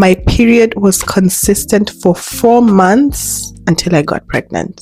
My period was consistent for 4 months until I got pregnant.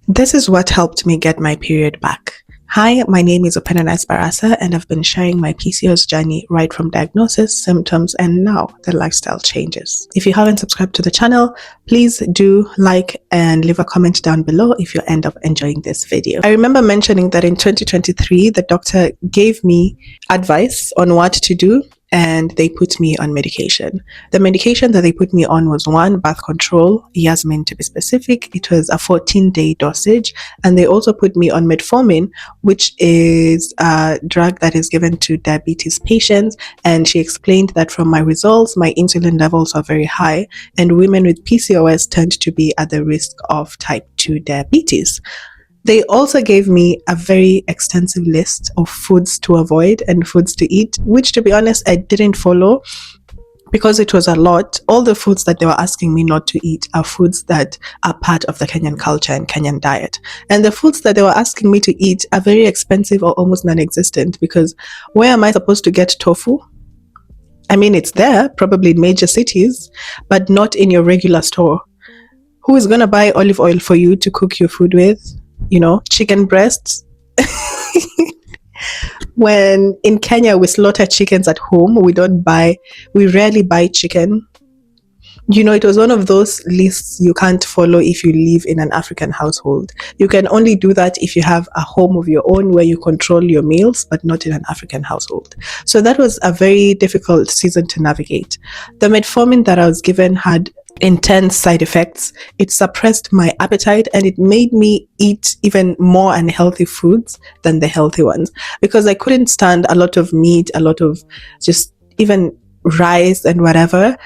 This is what helped me get my period back. Hi, my name is Openanas Barasa, and I've been sharing my PCOS journey right from diagnosis, symptoms, and now the lifestyle changes. If you haven't subscribed to the channel, please do like and leave a comment down below if you end up enjoying this video. I remember mentioning that in 2023, the doctor gave me advice on what to do, and they put me on medication. The medication that they put me on was one, birth control, Yasmin to be specific. It was a 14-day dosage. And they also put me on metformin, which is a drug that is given to diabetes patients. And she explained that from my results, my insulin levels are very high, and women with PCOS tend to be at the risk of type 2 diabetes. They also gave me a very extensive list of foods to avoid and foods to eat, which, to be honest, I didn't follow because it was a lot. All the foods that they were asking me not to eat are foods that are part of the Kenyan culture and Kenyan diet. And the foods that they were asking me to eat are very expensive or almost non-existent, because where am I supposed to get tofu? I mean, it's there, probably in major cities, but not in your regular store. Who is going to buy olive oil for you to cook your food with? You know, chicken breasts. When in Kenya we slaughter chickens at home, we rarely buy chicken. You know, it was one of those lists you can't follow if you live in an African household. You can only do that if you have a home of your own where you control your meals, but not in an African household. So that was a very difficult season to navigate. The metformin that I was given had intense side effects. It suppressed my appetite, and it made me eat even more unhealthy foods than the healthy ones, because I couldn't stand a lot of meat, a lot of just even rice and whatever.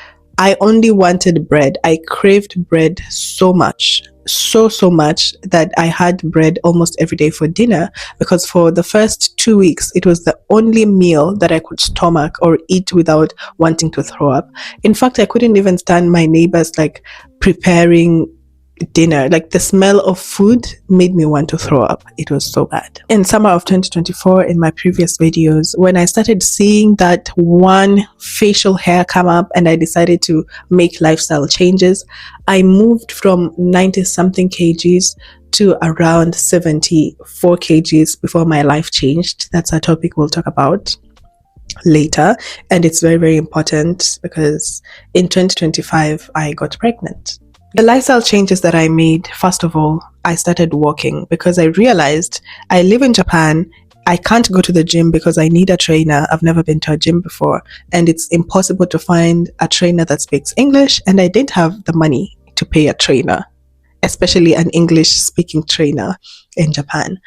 I only wanted bread. I craved bread so much, so much that I had bread almost every day for dinner, because for the first 2 weeks, it was the only meal that I could stomach or eat without wanting to throw up. In fact, I couldn't even stand my neighbors preparing dinner. The smell of food made me want to throw up. It was so bad. In summer of 2024, in my previous videos, when I started seeing that one facial hair come up and I decided to make lifestyle changes, I moved from 90 something kgs to around 74 kgs before my life changed. That's a topic we'll talk about later, and it's very, very important because in 2025 I got pregnant. The lifestyle changes that I made, first of all, I started walking because I realized I live in Japan. I can't go to the gym because I need a trainer. I've never been to a gym before, and it's impossible to find a trainer that speaks English, and I didn't have the money to pay a trainer, especially an English speaking trainer in Japan.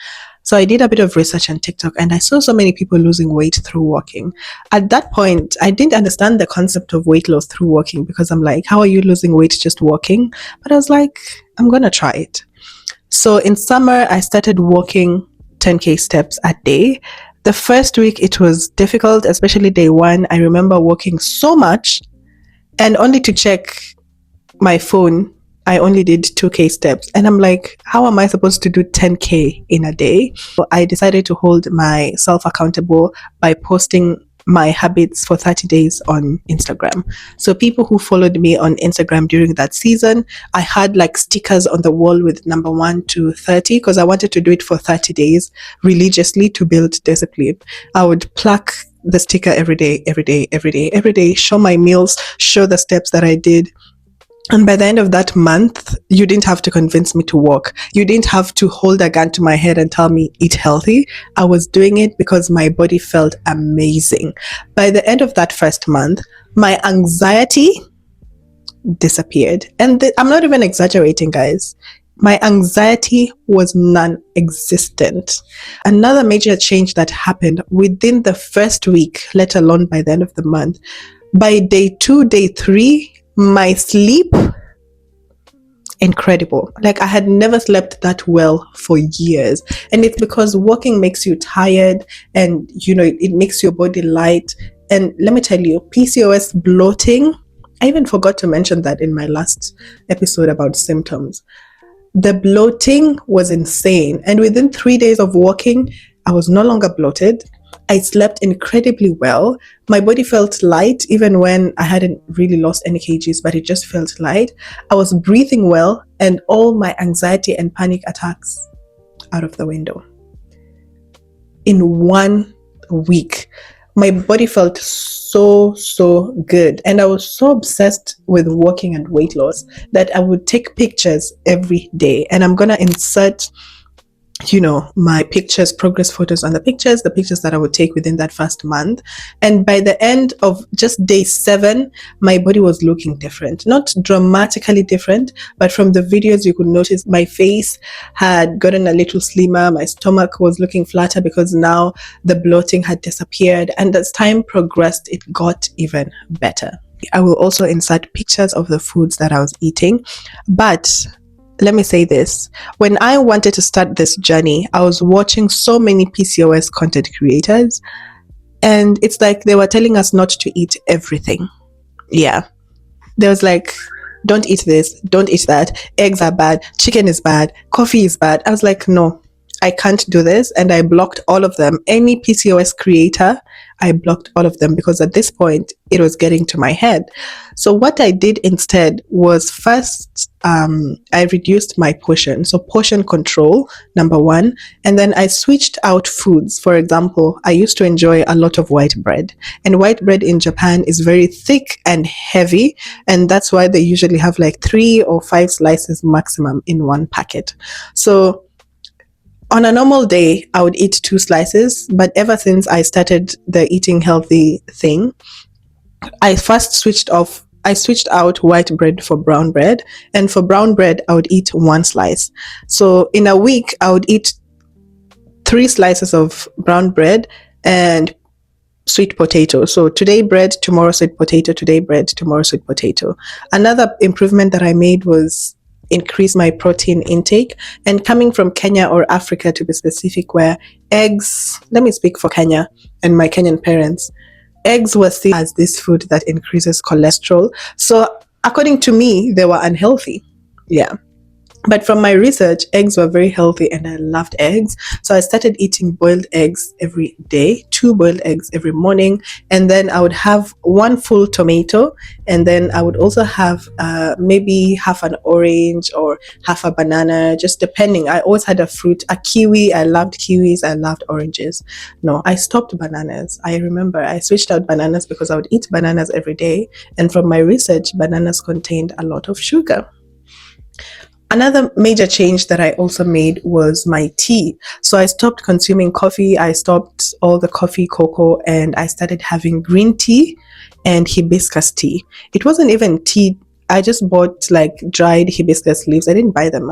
So I did a bit of research on TikTok, and I saw so many people losing weight through walking. At that point, I didn't understand the concept of weight loss through walking, because I'm like, how are you losing weight just walking? But I was like, I'm going to try it. So in summer, I started walking 10K steps a day. The first week, it was difficult, especially day one. I remember walking so much, and only to check my phone, I only did 2K steps, and I'm like, how am I supposed to do 10K in a day? So I decided to hold myself accountable by posting my habits for 30 days on Instagram. So people who followed me on Instagram during that season, I had stickers on the wall with number 1 to 30, because I wanted to do it for 30 days religiously to build discipline. I would pluck the sticker every day, show my meals, show the steps that I did. And by the end of that month, you didn't have to convince me to walk. You didn't have to hold a gun to my head and tell me, eat healthy. I was doing it because my body felt amazing. By the end of that first month, my anxiety disappeared. And I'm not even exaggerating, guys. My anxiety was non-existent. Another major change that happened within the first week, let alone by the end of the month, by day 2, day 3, my sleep, incredible. I had never slept that well for years. And it's because walking makes you tired, and it makes your body light. And let me tell you, PCOS bloating, I even forgot to mention that in my last episode about symptoms. The bloating was insane. And within 3 days of walking, I was no longer bloated. I slept incredibly well. My body felt light even when I hadn't really lost any kgs, but it just felt light. I was breathing well, and all my anxiety and panic attacks out of the window. In 1 week, my body felt so good, and I was so obsessed with walking and weight loss that I would take pictures every day. And I'm gonna insert my pictures, progress photos on the pictures that I would take within that first month. And by the end of just day 7, my body was looking different. Not dramatically different, but from the videos you could notice my face had gotten a little slimmer, my stomach was looking flatter because now the bloating had disappeared. And as time progressed, it got even better. I will also insert pictures of the foods that I was eating. But let me say this. When I wanted to start this journey, I was watching so many PCOS content creators, and it's like they were telling us not to eat everything. Yeah. There was like, don't eat this, don't eat that, eggs are bad, chicken is bad, coffee is bad. I was like, no, I can't do this. And I blocked all of them. Any PCOS creator, I blocked all of them because at this point it was getting to my head. So what I did instead was first, I reduced my portion. So portion control, number 1. And then I switched out foods. For example, I used to enjoy a lot of white bread. And white bread in Japan is very thick and heavy. And that's why they usually have like 3 or 5 slices maximum in one packet. So on a normal day, I would eat 2 slices, but ever since I started the eating healthy thing, I switched out white bread for brown bread, and for brown bread, I would eat 1 slice. So in a week, I would eat 3 slices of brown bread and sweet potato. So today bread, tomorrow sweet potato, today bread, tomorrow sweet potato. Another improvement that I made was increase my protein intake. And coming from Kenya, or Africa to be specific, where eggs, let me speak for Kenya and my Kenyan parents, eggs were seen as this food that increases cholesterol. So according to me, they were unhealthy. Yeah. But from my research, eggs were very healthy and I loved eggs. So I started eating boiled eggs every day, 2 boiled eggs every morning. And then I would have 1 full tomato. And then I would also have maybe half an orange or half a banana, just depending. I always had a fruit, a kiwi. I loved kiwis. I loved oranges. No, I stopped bananas. I remember I switched out bananas because I would eat bananas every day. And from my research, bananas contained a lot of sugar. Another major change that I also made was my tea. So I stopped consuming coffee. I stopped all the coffee, cocoa, and I started having green tea and hibiscus tea. It wasn't even tea. I just bought like dried hibiscus leaves. I didn't buy them.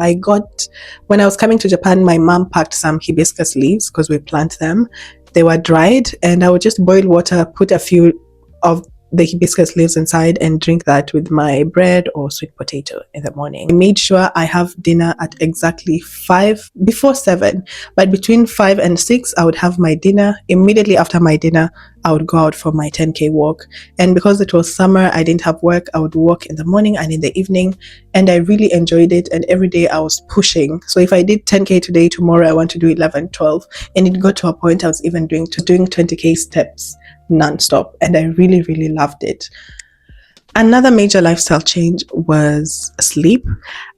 When I was coming to Japan, my mom packed some hibiscus leaves because we plant them. They were dried, and I would just boil water, put a few of the hibiscus leaves inside and drink that with my bread or sweet potato in the morning. I made sure I have dinner at exactly 5, before 7, but between 5 and 6, I would have my dinner. Immediately after my dinner, I would go out for my 10K walk. And because it was summer, I didn't have work, I would walk in the morning and in the evening, and I really enjoyed it. And every day I was pushing. So if I did 10K today, tomorrow I want to do 11, 12. And it got to a point I was even doing 20K steps non-stop, and I really loved it. Another major lifestyle change was sleep.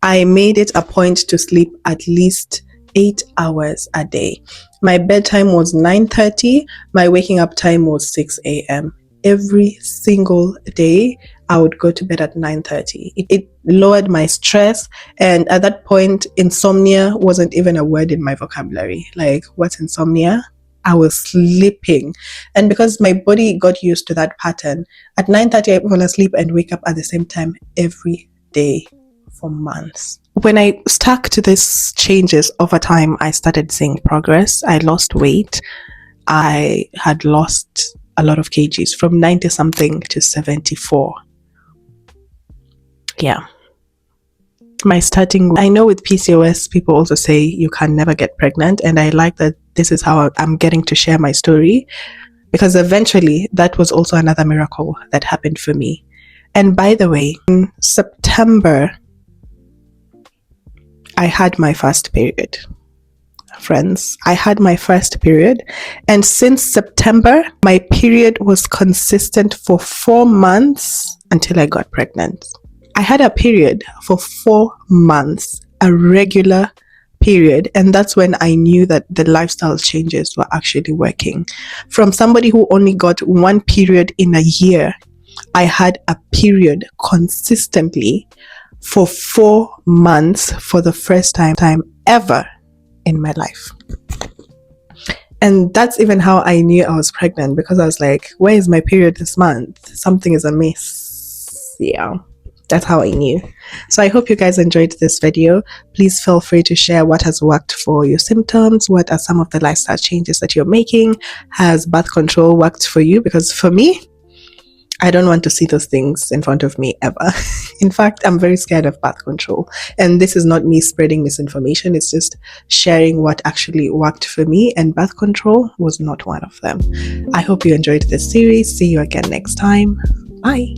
I made it a point to sleep at least 8 hours a day. My bedtime was 9:30, my waking up time was 6 a.m. Every single day I would go to bed at 9:30. It lowered my stress, and at that point insomnia wasn't even a word in my vocabulary. Like, what's insomnia? I was sleeping. And because my body got used to that pattern, at 9:30 I fall asleep and wake up at the same time every day for months. When I stuck to these changes over time, I started seeing progress. I lost weight. I had lost a lot of kgs, from 90 something to 74. Yeah. I know with PCOS, people also say you can never get pregnant, and I like that this is how I'm getting to share my story, because eventually that was also another miracle that happened for me. And by the way, in September, I had my first period. friends. I had my first period, and since September, my period was consistent for 4 months until I got pregnant. I had a period for 4 months, a regular period, and that's when I knew that the lifestyle changes were actually working. From somebody who only got 1 period in a year, I had a period consistently for 4 months for the first time ever in my life. And that's even how I knew I was pregnant, because I was like, where is my period this month? Something is amiss. Yeah, that's how I knew. So I hope you guys enjoyed this video. Please feel free to share what has worked for your symptoms. What are some of the lifestyle changes that you're making? Has birth control worked for you? Because for me, I don't want to see those things in front of me ever. In fact, I'm very scared of birth control. And this is not me spreading misinformation. It's just sharing what actually worked for me. And birth control was not one of them. I hope you enjoyed this series. See you again next time. Bye.